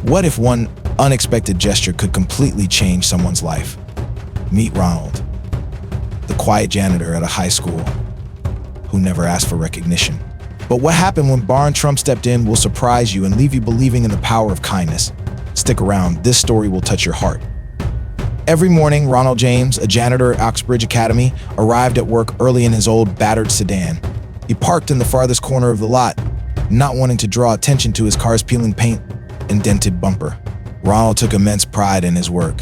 What if one unexpected gesture could completely change someone's life? Meet Ronald, the quiet janitor at a high school who never asked for recognition. But what happened when Barron Trump stepped in will surprise you and leave you believing in the power of kindness. Stick around, this story will touch your heart. Every morning, Ronald James, a janitor at Oxbridge Academy, arrived at work early in his old, battered sedan. He parked in the farthest corner of the lot, not wanting to draw attention to his car's peeling paint and dented bumper. Ronald took immense pride in his work,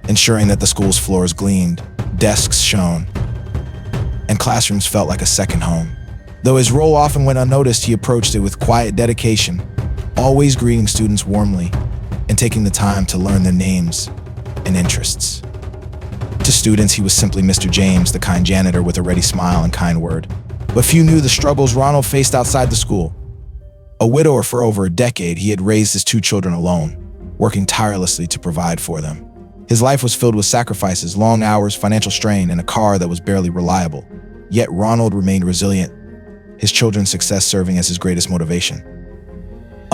ensuring that the school's floors gleamed, desks shone, and classrooms felt like a second home. Though his role often went unnoticed, he approached it with quiet dedication, always greeting students warmly and taking the time to learn their names and interests. To students, he was simply Mr. James, the kind janitor with a ready smile and kind word. But few knew the struggles Ronald faced outside the school. A widower for over a decade, he had raised his 2 children alone, working tirelessly to provide for them. His life was filled with sacrifices, long hours, financial strain, and a car that was barely reliable. Yet Ronald remained resilient, his children's success serving as his greatest motivation.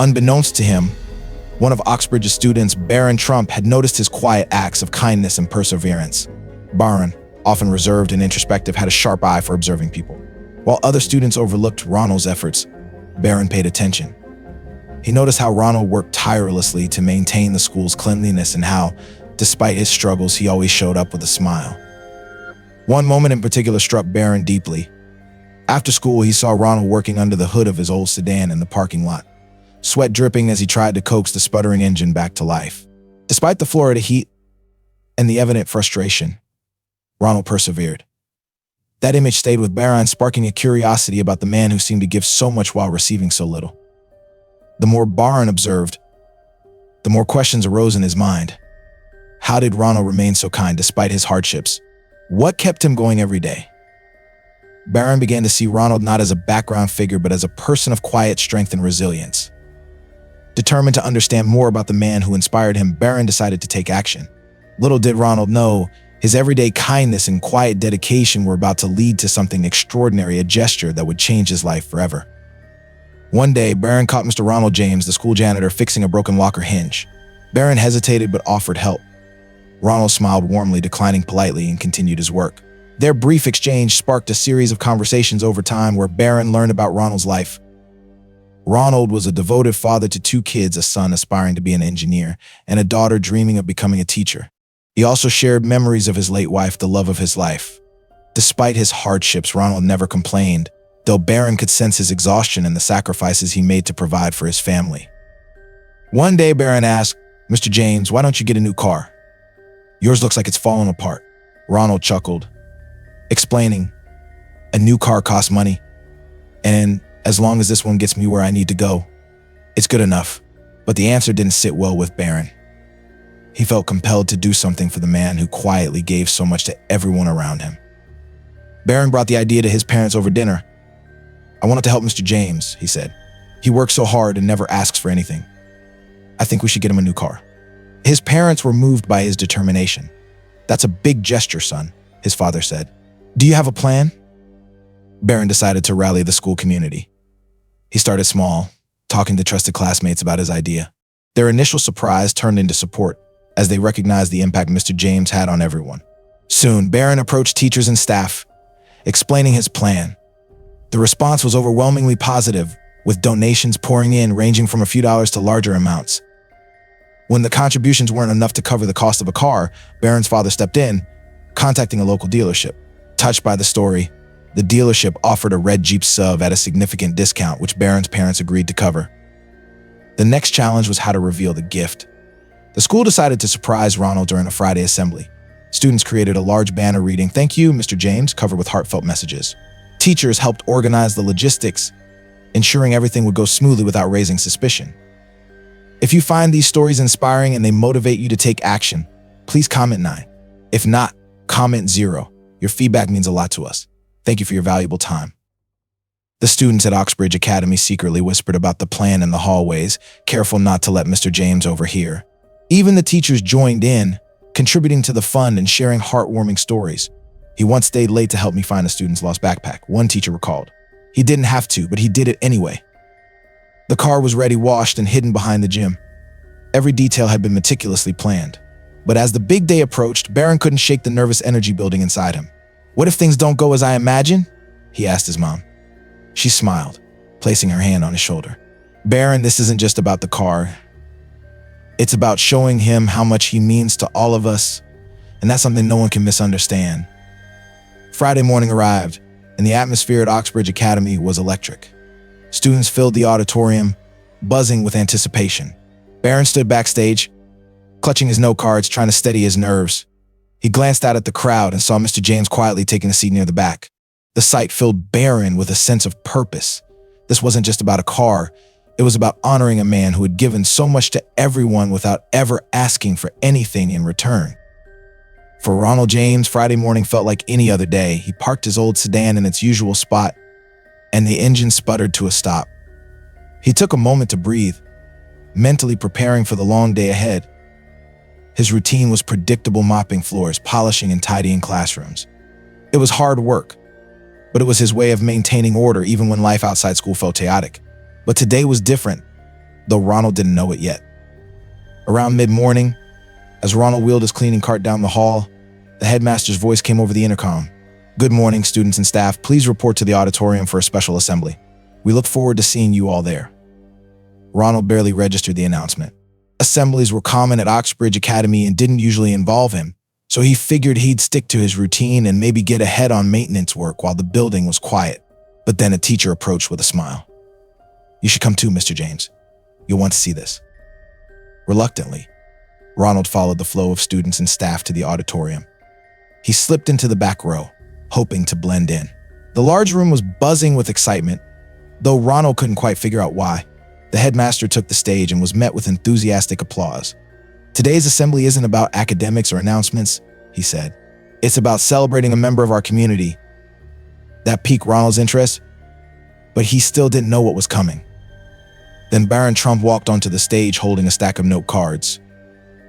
Unbeknownst to him, one of Oxbridge's students, Barron Trump, had noticed his quiet acts of kindness and perseverance. Barron, often reserved and introspective, had a sharp eye for observing people. While other students overlooked Ronald's efforts, Barron paid attention. He noticed how Ronald worked tirelessly to maintain the school's cleanliness and how, despite his struggles, he always showed up with a smile. One moment in particular struck Barron deeply. After school, he saw Ronald working under the hood of his old sedan in the parking lot, sweat dripping as he tried to coax the sputtering engine back to life. Despite the Florida heat and the evident frustration, Ronald persevered. That image stayed with Barron, sparking a curiosity about the man who seemed to give so much while receiving so little. The more Barron observed, the more questions arose in his mind. How did Ronald remain so kind despite his hardships? What kept him going every day? Barron began to see Ronald not as a background figure, but as a person of quiet strength and resilience. Determined to understand more about the man who inspired him, Barron decided to take action. Little did Ronald know, his everyday kindness and quiet dedication were about to lead to something extraordinary, a gesture that would change his life forever. One day, Barron caught Mr. Ronald James, the school janitor, fixing a broken locker hinge. Barron hesitated but offered help. Ronald smiled warmly, declining politely, and continued his work. Their brief exchange sparked a series of conversations over time where Barron learned about Ronald's life. Ronald was a devoted father to 2 kids, a son aspiring to be an engineer, and a daughter dreaming of becoming a teacher. He also shared memories of his late wife, the love of his life. Despite his hardships, Ronald never complained, though Barron could sense his exhaustion and the sacrifices he made to provide for his family. One day, Barron asked, "Mr. James, why don't you get a new car? Yours looks like it's falling apart." Ronald chuckled, explaining, "A new car costs money, and as long as this one gets me where I need to go, it's good enough." But the answer didn't sit well with Barron. He felt compelled to do something for the man who quietly gave so much to everyone around him. Barron brought the idea to his parents over dinner. "I wanted to help Mr. James," he said. "He works so hard and never asks for anything. I think we should get him a new car." His parents were moved by his determination. "That's a big gesture, son," his father said. "Do you have a plan?" Barron decided to rally the school community. He started small, talking to trusted classmates about his idea. Their initial surprise turned into support as they recognized the impact Mr. James had on everyone. Soon, Barron approached teachers and staff, explaining his plan. The response was overwhelmingly positive, with donations pouring in ranging from a few dollars to larger amounts. When the contributions weren't enough to cover the cost of a car, Barron's father stepped in, contacting a local dealership. Touched by the story, the dealership offered a red Jeep sub at a significant discount, which Barron's parents agreed to cover. The next challenge was how to reveal the gift. The school decided to surprise Ronald during a Friday assembly. Students created a large banner reading, "Thank you, Mr. James," covered with heartfelt messages. Teachers helped organize the logistics, ensuring everything would go smoothly without raising suspicion. If you find these stories inspiring and they motivate you to take action, please comment 9. If not, comment 0. Your feedback means a lot to us. Thank you for your valuable time. The students at Oxbridge Academy secretly whispered about the plan in the hallways, careful not to let Mr. James overhear. Even the teachers joined in, contributing to the fun and sharing heartwarming stories. "He once stayed late to help me find a student's lost backpack," one teacher recalled. "He didn't have to, but he did it anyway." The car was ready, washed, and hidden behind the gym. Every detail had been meticulously planned. But as the big day approached, Barron couldn't shake the nervous energy building inside him. "What if things don't go as I imagine?" he asked his mom. She smiled, placing her hand on his shoulder. "Barron, this isn't just about the car. It's about showing him how much he means to all of us, and that's something no one can misunderstand." Friday morning arrived, and the atmosphere at Oxbridge Academy was electric. Students filled the auditorium, buzzing with anticipation. Barron stood backstage, clutching his note cards, trying to steady his nerves. He glanced out at the crowd and saw Mr. James quietly taking a seat near the back. The sight filled Barron with a sense of purpose. This wasn't just about a car. It was about honoring a man who had given so much to everyone without ever asking for anything in return. For Ronald James, Friday morning felt like any other day. He parked his old sedan in its usual spot, and the engine sputtered to a stop. He took a moment to breathe, mentally preparing for the long day ahead. His routine was predictable mopping floors, polishing and tidying classrooms. It was hard work, but it was his way of maintaining order even when life outside school felt chaotic. But today was different, though Ronald didn't know it yet. Around mid-morning, as Ronald wheeled his cleaning cart down the hall, the headmaster's voice came over the intercom. "Good morning, students and staff. Please report to the auditorium for a special assembly. We look forward to seeing you all there." Ronald barely registered the announcement. Assemblies were common at Oxbridge Academy and didn't usually involve him, so he figured he'd stick to his routine and maybe get ahead on maintenance work while the building was quiet. But then a teacher approached with a smile. "You should come too, Mr. James. You'll want to see this." Reluctantly, Ronald followed the flow of students and staff to the auditorium. He slipped into the back row, hoping to blend in. The large room was buzzing with excitement, though Ronald couldn't quite figure out why. The headmaster took the stage and was met with enthusiastic applause. "Today's assembly isn't about academics or announcements," he said. "It's about celebrating a member of our community." That piqued Ronald's interest, but he still didn't know what was coming. Then Barron Trump walked onto the stage holding a stack of note cards.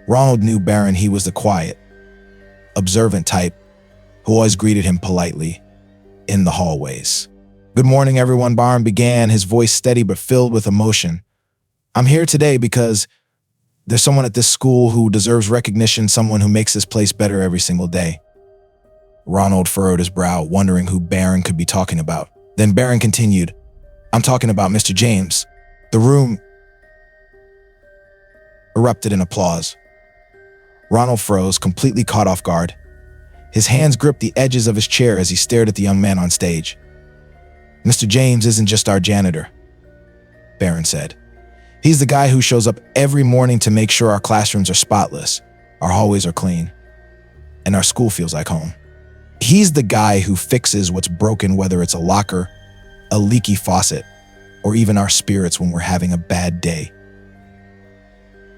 Ronald knew Barron. He was the quiet, observant type who always greeted him politely in the hallways. "Good morning, everyone," Barron began, his voice steady but filled with emotion. "I'm here today because there's someone at this school who deserves recognition, someone who makes this place better every single day." Ronald furrowed his brow, wondering who Barron could be talking about. Then Barron continued, "I'm talking about Mr. James." The room erupted in applause. Ronald froze, completely caught off guard. His hands gripped the edges of his chair as he stared at the young man on stage. "Mr. James isn't just our janitor," Barron said. "He's the guy who shows up every morning to make sure our classrooms are spotless, our hallways are clean, and our school feels like home. He's the guy who fixes what's broken, whether it's a locker, a leaky faucet, or even our spirits when we're having a bad day."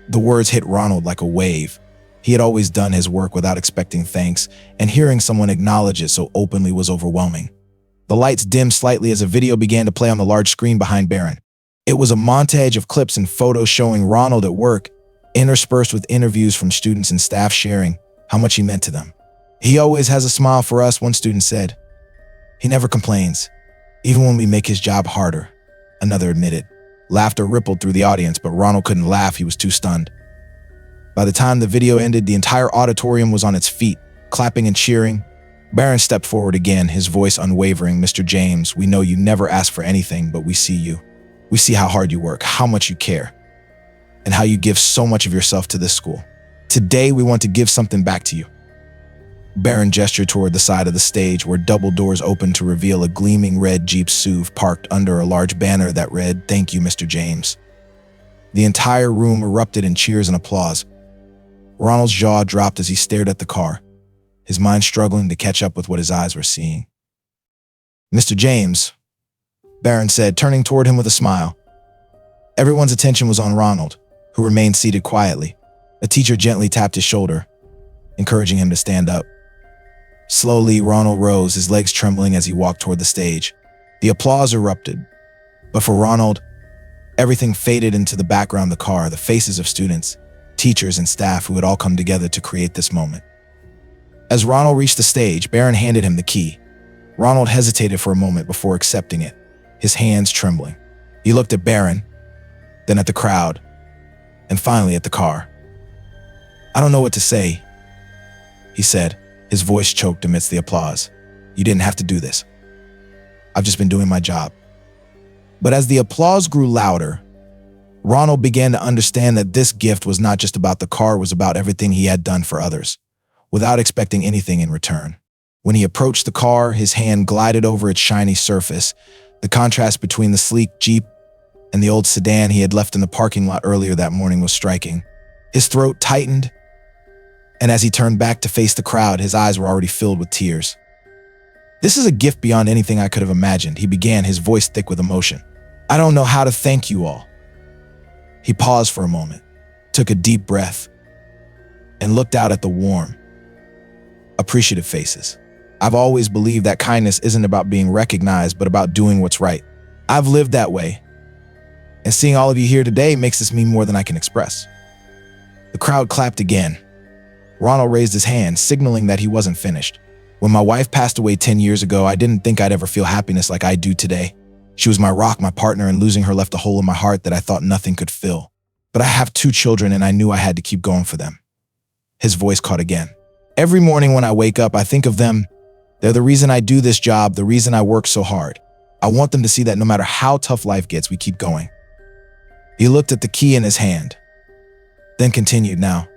The words hit Ronald like a wave. He had always done his work without expecting thanks, and hearing someone acknowledge it so openly was overwhelming. The lights dimmed slightly as a video began to play on the large screen behind Barron. It was a montage of clips and photos showing Ronald at work, interspersed with interviews from students and staff sharing how much he meant to them. "He always has a smile for us," one student said. "He never complains, even when we make his job harder," another admitted. Laughter rippled through the audience, but Ronald couldn't laugh. He was too stunned. By the time the video ended, the entire auditorium was on its feet, clapping and cheering. Barron stepped forward again, his voice unwavering. "Mr. James, we know you never ask for anything, but we see you. We see how hard you work, how much you care, and how you give so much of yourself to this school. Today, we want to give something back to you." Barron gestured toward the side of the stage where double doors opened to reveal a gleaming red Jeep SUV parked under a large banner that read, "Thank you, Mr. James." The entire room erupted in cheers and applause. Ronald's jaw dropped as he stared at the car, his mind struggling to catch up with what his eyes were seeing. "Mr. James," Barron said, turning toward him with a smile. Everyone's attention was on Ronald, who remained seated quietly. A teacher gently tapped his shoulder, encouraging him to stand up. Slowly, Ronald rose, his legs trembling as he walked toward the stage. The applause erupted, but for Ronald, everything faded into the background of the car, the faces of students, teachers, and staff who had all come together to create this moment. As Ronald reached the stage, Barron handed him the key. Ronald hesitated for a moment before accepting it, his hands trembling. He looked at Barron, then at the crowd, and finally at the car. "I don't know what to say," he said, his voice choked amidst the applause. "You didn't have to do this. I've just been doing my job." But as the applause grew louder, Ronald began to understand that this gift was not just about the car, it was about everything he had done for others, without expecting anything in return. When he approached the car, his hand glided over its shiny surface. The contrast between the sleek Jeep and the old sedan he had left in the parking lot earlier that morning was striking. His throat tightened, and as he turned back to face the crowd, his eyes were already filled with tears. "This is a gift beyond anything I could have imagined," he began, his voice thick with emotion. "I don't know how to thank you all." He paused for a moment, took a deep breath, and looked out at the warm, appreciative faces. "I've always believed that kindness isn't about being recognized, but about doing what's right. I've lived that way, and seeing all of you here today makes this mean more than I can express." The crowd clapped again. Ronald raised his hand, signaling that he wasn't finished. "When my wife passed away 10 years ago, I didn't think I'd ever feel happiness like I do today. She was my rock, my partner, and losing her left a hole in my heart that I thought nothing could fill. But I have 2 children, and I knew I had to keep going for them." His voice caught again. "Every morning when I wake up, I think of them. They're the reason I do this job, the reason I work so hard. I want them to see that no matter how tough life gets, we keep going." He looked at the key in his hand, then continued, "Now,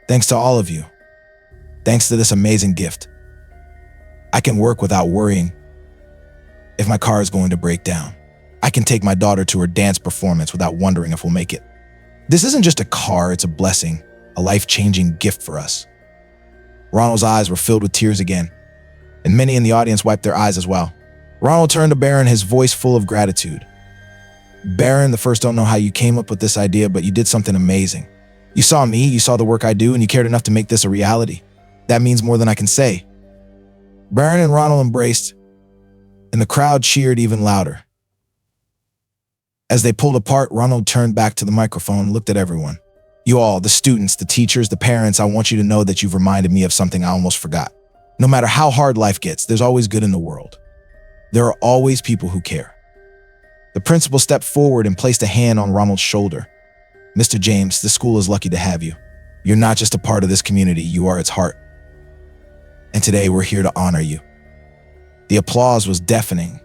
thanks to all of you. Thanks to this amazing gift. I can work without worrying if my car is going to break down. I can take my daughter to her dance performance without wondering if we'll make it. This isn't just a car, it's a blessing, a life-changing gift for us." Ronald's eyes were filled with tears again, and many in the audience wiped their eyes as well. Ronald turned to Barron, his voice full of gratitude. "Barron, the first don't know how you came up with this idea, but you did something amazing. You saw me, you saw the work I do, and you cared enough to make this a reality. That means more than I can say." Barron and Ronald embraced, and the crowd cheered even louder. As they pulled apart, Ronald turned back to the microphone and looked at everyone. "You all, the students, the teachers, the parents, I want you to know that you've reminded me of something I almost forgot. No matter how hard life gets, there's always good in the world. There are always people who care." The principal stepped forward and placed a hand on Ronald's shoulder. "Mr. James, this school is lucky to have you. You're not just a part of this community, you are its heart. And today we're here to honor you." The applause was deafening.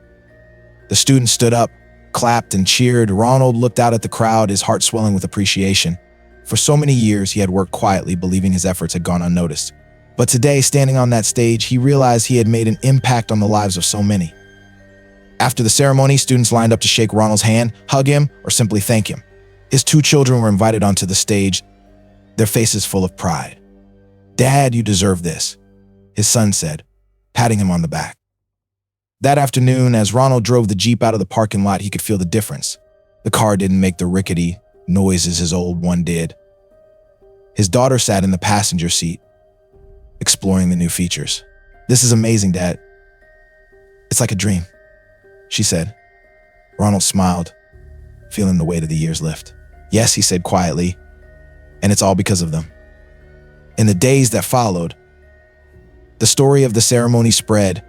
The students stood up, clapped, and cheered. Ronald looked out at the crowd, his heart swelling with appreciation. For so many years, he had worked quietly, believing his efforts had gone unnoticed. But today, standing on that stage, he realized he had made an impact on the lives of so many. After the ceremony, students lined up to shake Ronald's hand, hug him, or simply thank him. His 2 children were invited onto the stage, their faces full of pride. "Dad, you deserve this," his son said, patting him on the back. That afternoon, as Ronald drove the Jeep out of the parking lot, he could feel the difference. The car didn't make the rickety noises his old one did. His daughter sat in the passenger seat, exploring the new features. "This is amazing, Dad. It's like a dream," she said. Ronald smiled, feeling the weight of the years lift. "Yes," he said quietly, "and it's all because of them." In the days that followed, the story of the ceremony spread,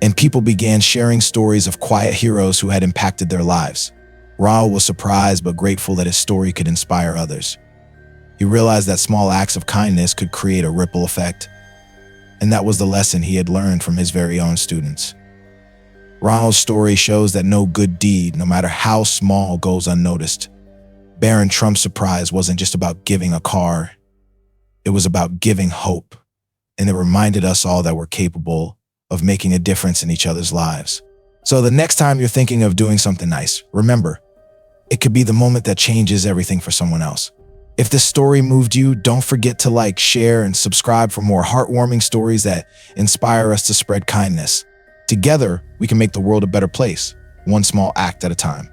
and people began sharing stories of quiet heroes who had impacted their lives. Ronald was surprised but grateful that his story could inspire others. He realized that small acts of kindness could create a ripple effect, and that was the lesson he had learned from his very own students. Ronald's story shows that no good deed, no matter how small, goes unnoticed. Barron Trump's surprise wasn't just about giving a car, it was about giving hope, and it reminded us all that we're capable of making a difference in each other's lives. So the next time you're thinking of doing something nice, remember, it could be the moment that changes everything for someone else. If this story moved you, don't forget to like, share, and subscribe for more heartwarming stories that inspire us to spread kindness. Together, we can make the world a better place, one small act at a time.